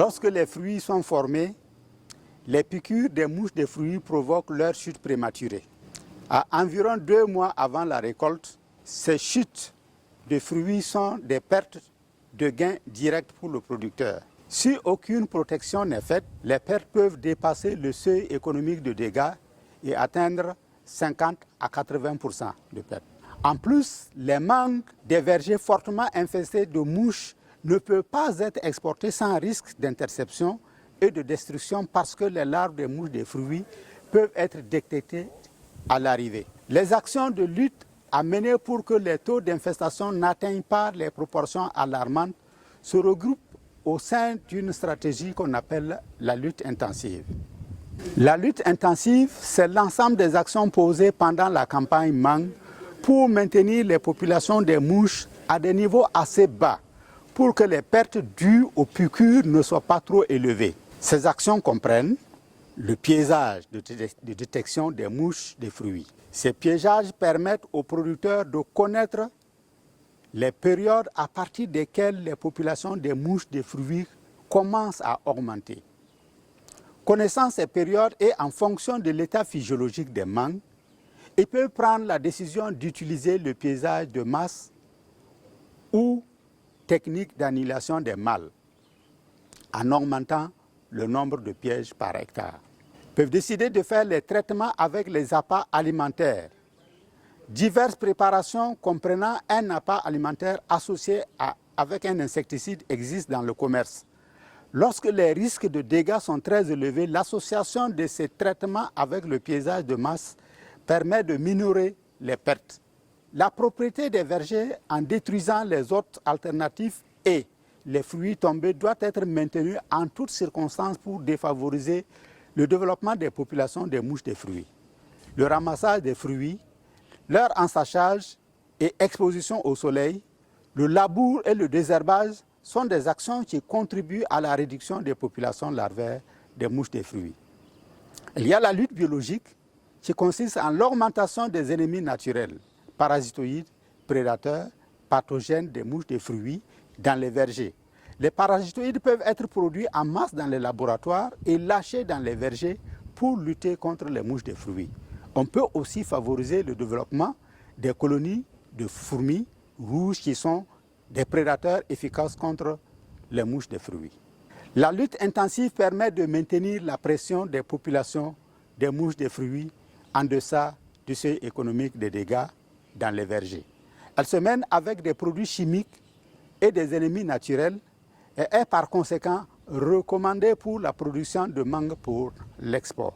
Lorsque les fruits sont formés, les piqûres des mouches de fruits provoquent leur chute prématurée. À environ 2 mois avant la récolte, ces chutes de fruits sont des pertes de gains directs pour le producteur. Si aucune protection n'est faite, les pertes peuvent dépasser le seuil économique de dégâts et atteindre 50 à 80% de pertes. En plus, les mangues des vergers fortement infestés de mouches ne peuvent pas être exportés sans risque d'interception et de destruction parce que les larves des mouches des fruits peuvent être détectées à l'arrivée. Les actions de lutte à mener pour que les taux d'infestation n'atteignent pas les proportions alarmantes se regroupent au sein d'une stratégie qu'on appelle la lutte intensive. La lutte intensive, c'est l'ensemble des actions posées pendant la campagne mangue pour maintenir les populations des mouches à des niveaux assez bas pour que les pertes dues aux piqûres ne soient pas trop élevées. Ces actions comprennent le piégeage de détection des mouches des fruits. Ces piégeages permettent aux producteurs de connaître les périodes à partir desquelles les populations des mouches des fruits commencent à augmenter. Connaissant ces périodes et en fonction de l'état physiologique des mangues, ils peuvent prendre la décision d'utiliser le piégeage de masse ou technique d'annihilation des mâles en augmentant le nombre de pièges par hectare. Ils peuvent décider de faire les traitements avec les appâts alimentaires. Diverses préparations comprenant un appât alimentaire associé avec un insecticide existent dans le commerce. Lorsque les risques de dégâts sont très élevés, l'association de ces traitements avec le piégeage de masse permet de minorer les pertes. La propriété des vergers en détruisant les autres alternatives et les fruits tombés doit être maintenue en toutes circonstances pour défavoriser le développement des populations des mouches des fruits. Le ramassage des fruits, leur ensachage et exposition au soleil, le labour et le désherbage sont des actions qui contribuent à la réduction des populations larvaires des mouches des fruits. Il y a la lutte biologique qui consiste en l'augmentation des ennemis naturels, parasitoïdes, prédateurs, pathogènes des mouches des fruits dans les vergers. Les parasitoïdes peuvent être produits en masse dans les laboratoires et lâchés dans les vergers pour lutter contre les mouches des fruits. On peut aussi favoriser le développement des colonies de fourmis rouges qui sont des prédateurs efficaces contre les mouches des fruits. La lutte intensive permet de maintenir la pression des populations des mouches des fruits en deçà du seuil économique des dégâts dans les vergers. Elle se mène avec des produits chimiques et des ennemis naturels et est par conséquent recommandée pour la production de mangue pour l'export.